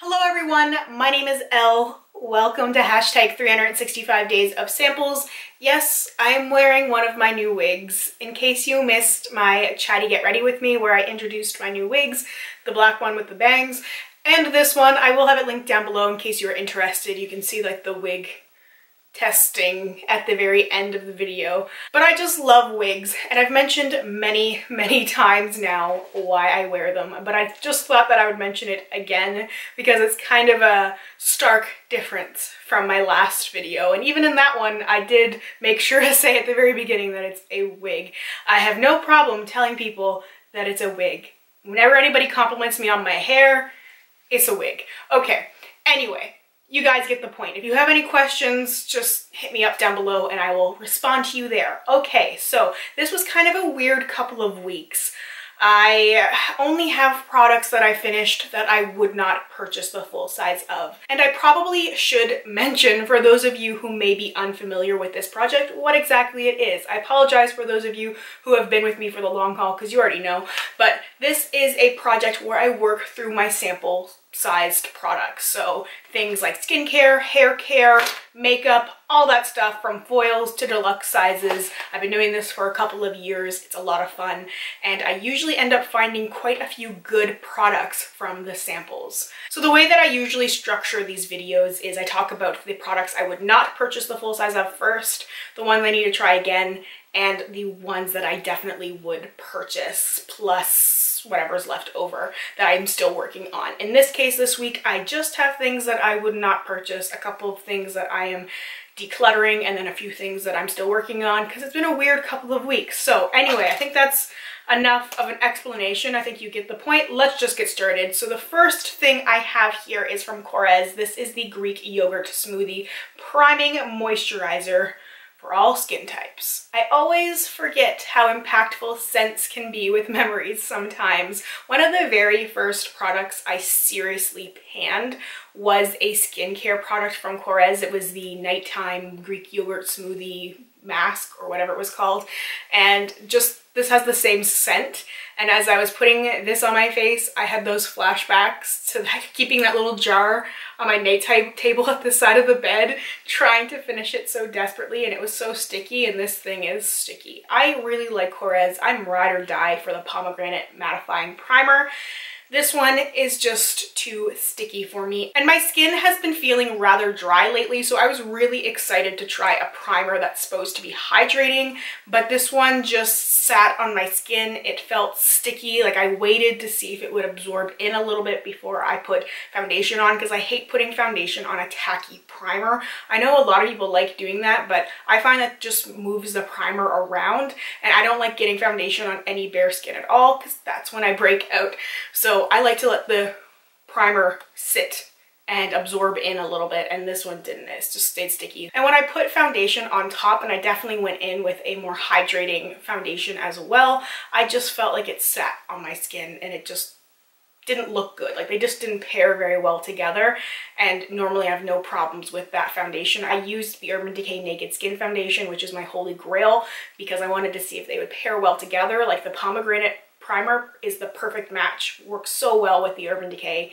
Hello everyone, my name is Elle. Welcome to hashtag 365 days of samples. Yes, I'm wearing one of my new wigs. In case you missed my chatty get ready with me where I introduced my new wigs, the black one with the bangs, and this one, I will have it linked down below in case you're interested. You can see like the wig testing at the very end of the video. But I just love wigs, and I've mentioned many times now why I wear them, but I just thought that I would mention it again because it's kind of a stark difference from my last video. And even in that one, I did make sure to say at the very beginning that it's a wig. I have no problem telling people that it's a wig. Whenever anybody compliments me on my hair, it's a wig. Okay, anyway. You guys get the point. If you have any questions, just hit me up down below and I will respond to you there. Okay, so this was kind of a weird couple of weeks. I only have products that I finished that I would not purchase the full size of. And I probably should mention, for those of you who may be unfamiliar with this project, what exactly it is. I apologize for those of you who have been with me for the long haul because you already know, but this is a project where I work through my sample sized products. So things like skincare, hair care, makeup, all that stuff from foils to deluxe sizes. I've been doing this for a couple of years. It's a lot of fun. And I usually end up finding quite a few good products from the samples. So the way that I usually structure these videos is I talk about the products I would not purchase the full size of first, the ones I need to try again, and the ones that I definitely would purchase, plus whatever's left over that I'm still working on. In this case this week, I just have things that I would not purchase, a couple of things that I am decluttering, and then a few things that I'm still working on because it's been a weird couple of weeks. So anyway, I think that's enough of an explanation. I think you get the point. Let's just get started. So the first thing I have here is from Korres. This is the Greek Yogurt Smoothie Priming Moisturizer for all skin types. I always forget how impactful scents can be with memories sometimes. One of the very first products I seriously panned was a skincare product from Korres. It was the nighttime Greek yogurt smoothie mask or whatever it was called. And just this has the same scent. And as I was putting this on my face, I had those flashbacks to keeping that little jar on my nighttime table at the side of the bed, trying to finish it so desperately, and it was so sticky, and this thing is sticky. I really like Korres. I'm ride or die for the pomegranate mattifying primer. This one is just too sticky for me, and my skin has been feeling rather dry lately, so I was really excited to try a primer that's supposed to be hydrating, but this one just sat on my skin. It felt sticky. Like I waited to see if it would absorb in a little bit before I put foundation on, because I hate putting foundation on a tacky primer. I know a lot of people like doing that, but I find that just moves the primer around, and I don't like getting foundation on any bare skin at all because that's when I break out. So I like to let the primer sit and absorb in a little bit, and this one didn't. It just stayed sticky. And when I put foundation on top, and I definitely went in with a more hydrating foundation as well, I just felt like it sat on my skin and it just didn't look good. Like they just didn't pair very well together, and normally I have no problems with that foundation. I used the Urban Decay Naked Skin Foundation, which is my holy grail, because I wanted to see if they would pair well together. Like the pomegranate primer is the perfect match, works so well with the Urban Decay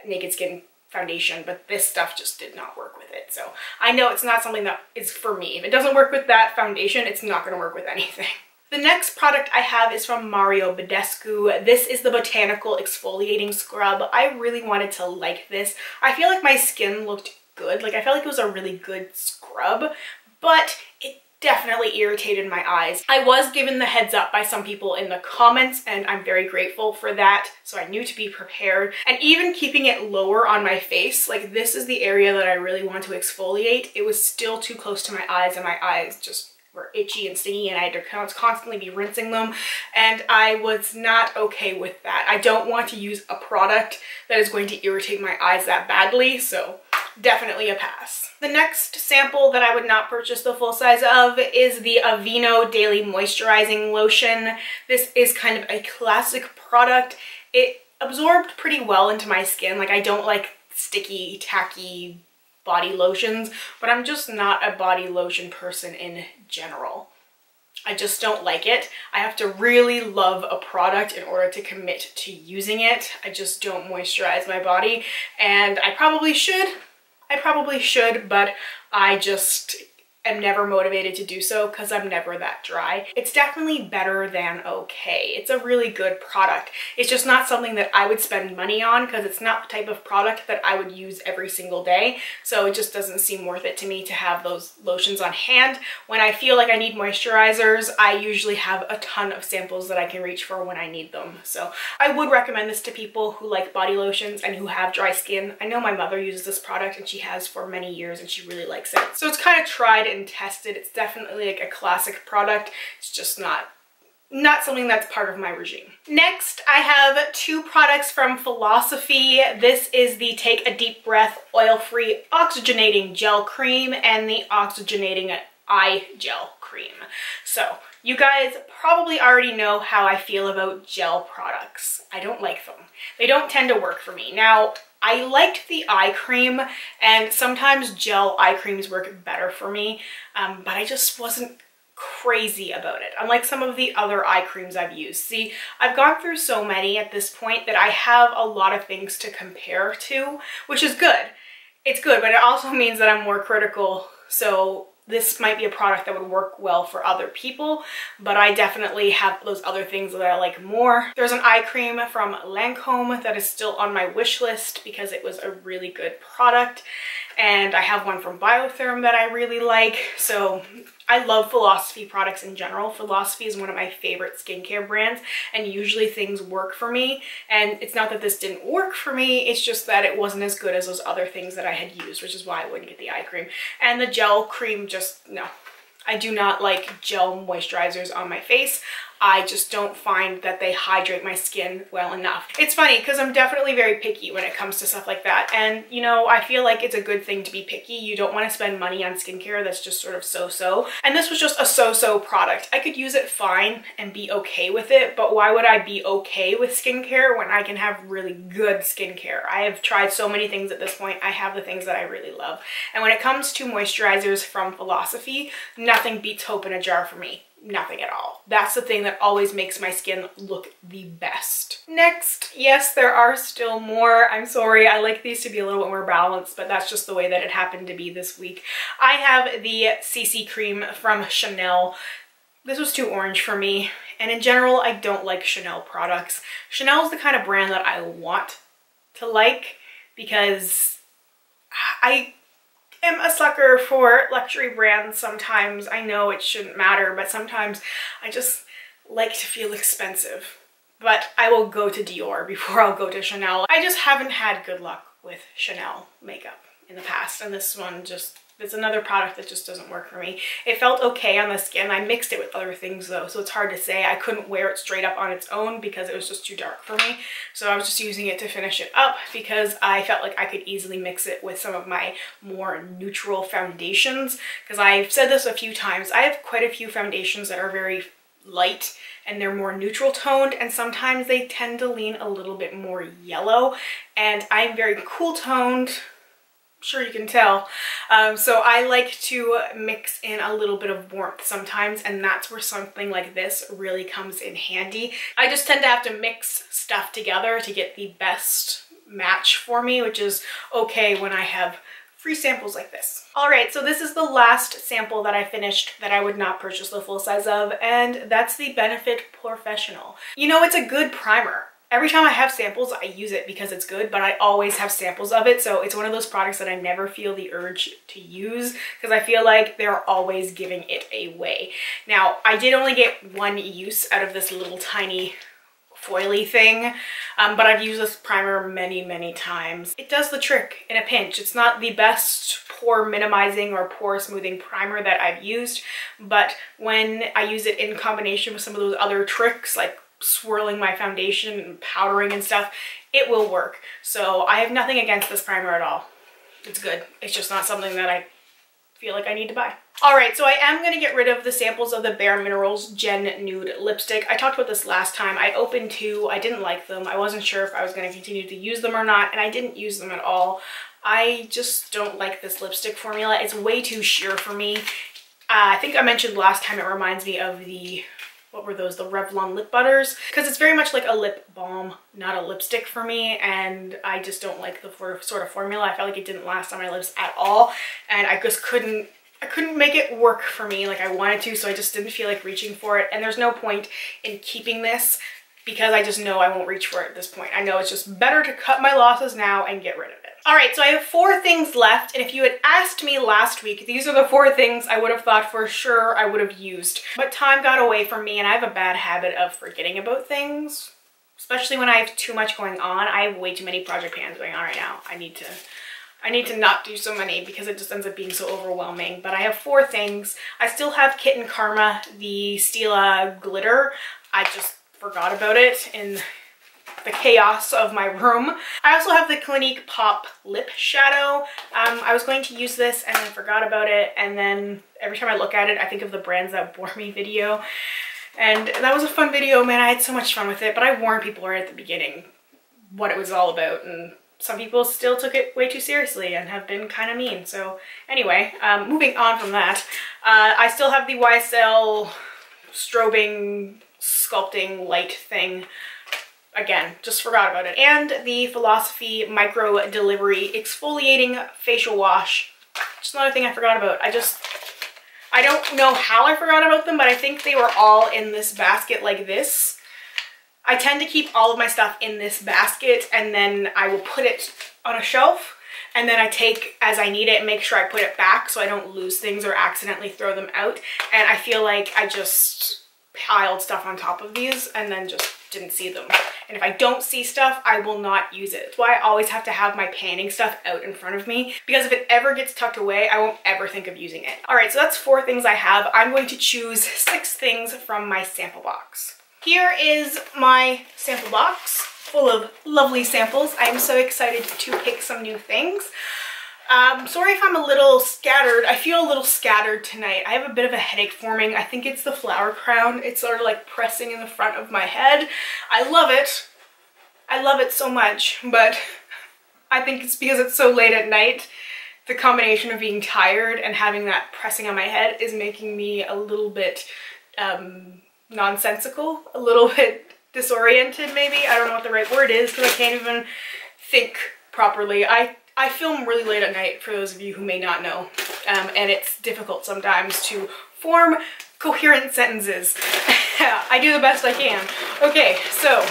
Naked Skin Foundation, but this stuff just did not work with it. So I know it's not something that is for me. If it doesn't work with that foundation, it's not going to work with anything. The next product I have is from Mario Badescu. This is the Botanical Exfoliating Scrub. I really wanted to like this. I feel like my skin looked good. Like I felt like it was a really good scrub, but it definitely irritated my eyes. I was given the heads up by some people in the comments, and I'm very grateful for that, so I knew to be prepared. And even keeping it lower on my face, like this is the area that I really want to exfoliate, it was still too close to my eyes, and my eyes just were itchy and stingy, and I had to constantly be rinsing them, and I was not okay with that. I don't want to use a product that is going to irritate my eyes that badly, so definitely a pass. The next sample that I would not purchase the full size of is the Aveeno Daily Moisturizing Lotion. This is kind of a classic product. It absorbed pretty well into my skin. Like I don't like sticky, tacky body lotions, but I'm just not a body lotion person in general. I just don't like it. I have to really love a product in order to commit to using it. I just don't moisturize my body, and I probably should, but I just am never motivated to do so because I'm never that dry. It's definitely better than okay. It's a really good product. It's just not something that I would spend money on because it's not the type of product that I would use every single day. So it just doesn't seem worth it to me to have those lotions on hand. When I feel like I need moisturizers, I usually have a ton of samples that I can reach for when I need them. So I would recommend this to people who like body lotions and who have dry skin. I know my mother uses this product and she has for many years and she really likes it. So it's kind of tried and tested. It's definitely like a classic product. It's just not something that's part of my regime. Next, I have two products from Philosophy. This is the Take a Deep Breath Oil-Free Oxygenating Gel Cream and the Oxygenating Eye Gel Cream. So you guys probably already know how I feel about gel products. I don't like them. They don't tend to work for me. Now, I liked the eye cream, and sometimes gel eye creams work better for me, but I just wasn't crazy about it, unlike some of the other eye creams I've used. See, I've gone through so many at this point that I have a lot of things to compare to, which is good. It's good, but it also means that I'm more critical, so this might be a product that would work well for other people, but I definitely have those other things that I like more. There's an eye cream from Lancome that is still on my wish list because it was a really good product. And I have one from Biotherm that I really like. So I love Philosophy products in general. Philosophy is one of my favorite skincare brands, and usually things work for me. And it's not that this didn't work for me, it's just that it wasn't as good as those other things that I had used, which is why I wouldn't get the eye cream. And the gel cream, just no. I do not like gel moisturizers on my face. I just don't find that they hydrate my skin well enough. It's funny because I'm definitely very picky when it comes to stuff like that. And you know, I feel like it's a good thing to be picky. You don't want to spend money on skincare that's just sort of so-so. And this was just a so-so product. I could use it fine and be okay with it, but why would I be okay with skincare when I can have really good skincare? I have tried so many things at this point. I have the things that I really love. And when it comes to moisturizers from Philosophy, nothing beats Hope in a Jar for me. Nothing at all. That's the thing that always makes my skin look the best. Next, yes, there are still more. I'm sorry, I like these to be a little bit more balanced, but that's just the way that it happened to be this week. I have the CC cream from Chanel. This was too orange for me, and in general, I don't like Chanel products. Chanel is the kind of brand that I want to like because I am a sucker for luxury brands sometimes. I know it shouldn't matter, but sometimes I just like to feel expensive. But I will go to Dior before I'll go to Chanel. I just haven't had good luck with Chanel makeup in the past, and this one just, it's another product that just doesn't work for me. It felt okay on the skin. I mixed it with other things though, so it's hard to say. I couldn't wear it straight up on its own because it was just too dark for me. So I was just using it to finish it up because I felt like I could easily mix it with some of my more neutral foundations. Because I've said this a few times, I have quite a few foundations that are very light and they're more neutral toned, and sometimes they tend to lean a little bit more yellow, and I'm very cool toned. Sure, you can tell. So I like to mix in a little bit of warmth sometimes, and that's where something like this really comes in handy. I just tend to have to mix stuff together to get the best match for me, which is okay when I have free samples like this. All right, so this is the last sample that I finished that I would not purchase the full size of, and that's the Benefit Professional. You know, it's a good primer. Every time I have samples, I use it because it's good, but I always have samples of it. So it's one of those products that I never feel the urge to use because I feel like they're always giving it away. Now, I did only get one use out of this little tiny foily thing, but I've used this primer many, many times. It does the trick in a pinch. It's not the best pore minimizing or pore smoothing primer that I've used, but when I use it in combination with some of those other tricks like swirling my foundation and powdering and stuff, it will work. So I have nothing against this primer at all. It's good. It's just not something that I feel like I need to buy. All right, so I am going to get rid of the samples of the Bare Minerals Gen Nude lipstick. I talked about this last time. I opened two. I didn't like them. I wasn't sure if I was going to continue to use them or not, and I didn't use them at all. I just don't like this lipstick formula. It's way too sheer for me. I think I mentioned last time it reminds me of the, what were those, the Revlon lip butters, because it's very much like a lip balm, not a lipstick for me, and I just don't like the sort of formula. I felt like it didn't last on my lips at all, and I just couldn't make it work for me like I wanted to, so I just didn't feel like reaching for it. And there's no point in keeping this because I just know I won't reach for it at this point. I know it's just better to cut my losses now and get rid of it. All right, so I have 4 things left, and if you had asked me last week, these are the 4 things I would have thought for sure I would have used. But time got away from me, and I have a bad habit of forgetting about things, especially when I have too much going on. I have way too many project pans going on right now. I need to not do so many because it just ends up being so overwhelming. But I have 4 things. I still have Kitten Karma, the Stila glitter. I just forgot about it in the chaos of my room. I also have the Clinique Pop Lip Shadow. I was going to use this and I forgot about it, and then every time I look at it I think of the Brands That Bore Me video, and that was a fun video, man. I had so much fun with it, but I warned people right at the beginning what it was all about, and some people still took it way too seriously and have been kind of mean. So anyway, moving on from that, I still have the YSL Strobing sculpting light thing. Again, just forgot about it. And the Philosophy Microdelivery exfoliating facial wash. Just another thing I forgot about. I don't know how I forgot about them, but I think they were all in this basket like this. I tend to keep all of my stuff in this basket, and then I will put it on a shelf, and then I take as I need it and make sure I put it back so I don't lose things or accidentally throw them out. And I feel like I just piled stuff on top of these and then just didn't see them. And if I don't see stuff, I will not use it. That's why I always have to have my panning stuff out in front of me, because if it ever gets tucked away, I won't ever think of using it. All right, so that's 4 things I have. I'm going to choose 6 things from my sample box. Here is my sample box full of lovely samples. I am so excited to pick some new things. Sorry if I'm a little scattered. I feel a little scattered tonight. I have a bit of a headache forming. I think it's the flower crown. It's sort of like pressing in the front of my head. I love it. I love it so much, but I think it's because it's so late at night. The combination of being tired and having that pressing on my head is making me a little bit nonsensical, a little bit disoriented maybe. I don't know what the right word is because I can't even think properly. I film really late at night, for those of you who may not know, and it's difficult sometimes to form coherent sentences. I do the best I can. Okay, so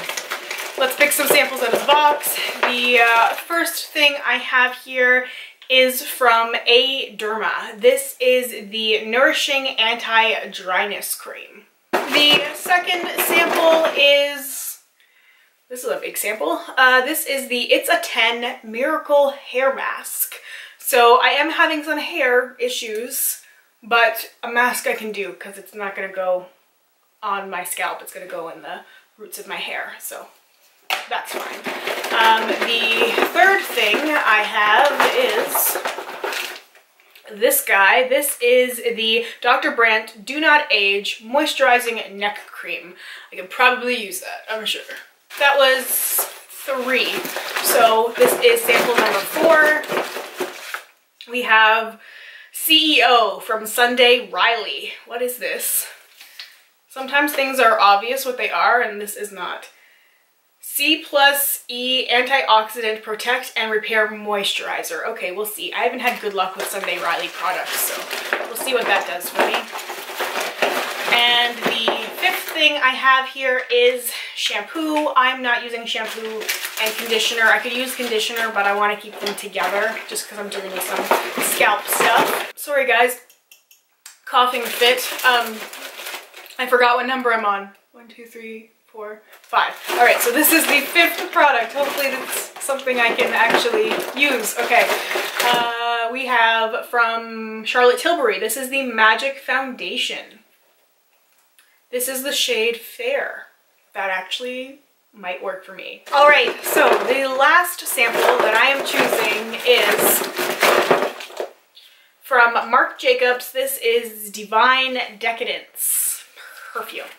let's pick some samples out of the box. The first thing I have here is from A-derma. This is the Nourishing Anti-dryness Cream. The second sample is, this is a big sample. This is the It's a 10 Miracle Hair Mask. So I am having some hair issues, but a mask I can do because it's not going to go on my scalp. It's going to go in the roots of my hair, so that's fine. The third thing I have is this guy. This is the Dr. Brandt Do Not Age Moisturizing Neck Cream. I can probably use that, I'm sure. That was 3. So this is sample number 4. We have CEO from Sunday Riley. What is this? Sometimes things are obvious what they are, and this is not. C+E Antioxidant Protect and Repair Moisturizer. Okay, we'll see. I haven't had good luck with Sunday Riley products, so we'll see what that does for me. And the fifth thing I have here is shampoo. I'm not using shampoo and conditioner. I could use conditioner, but I want to keep them together just because I'm doing some scalp stuff. Sorry guys, coughing fit. I forgot what number I'm on. 1, 2, 3, 4, 5. All right, so this is the 5th product. Hopefully that's something I can actually use. Okay, we have from Charlotte Tilbury. This is the Magic Foundation. This is the shade Fair. That actually might work for me. All right, so the last sample that I am choosing is from Marc Jacobs. This is Divine Decadence Perfume.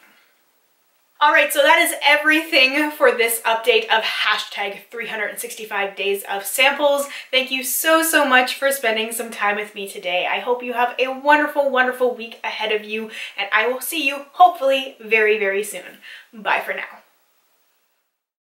Alright, so that is everything for this update of hashtag 365 days of samples. Thank you so much for spending some time with me today. I hope you have a wonderful week ahead of you, and I will see you hopefully very soon. Bye for now.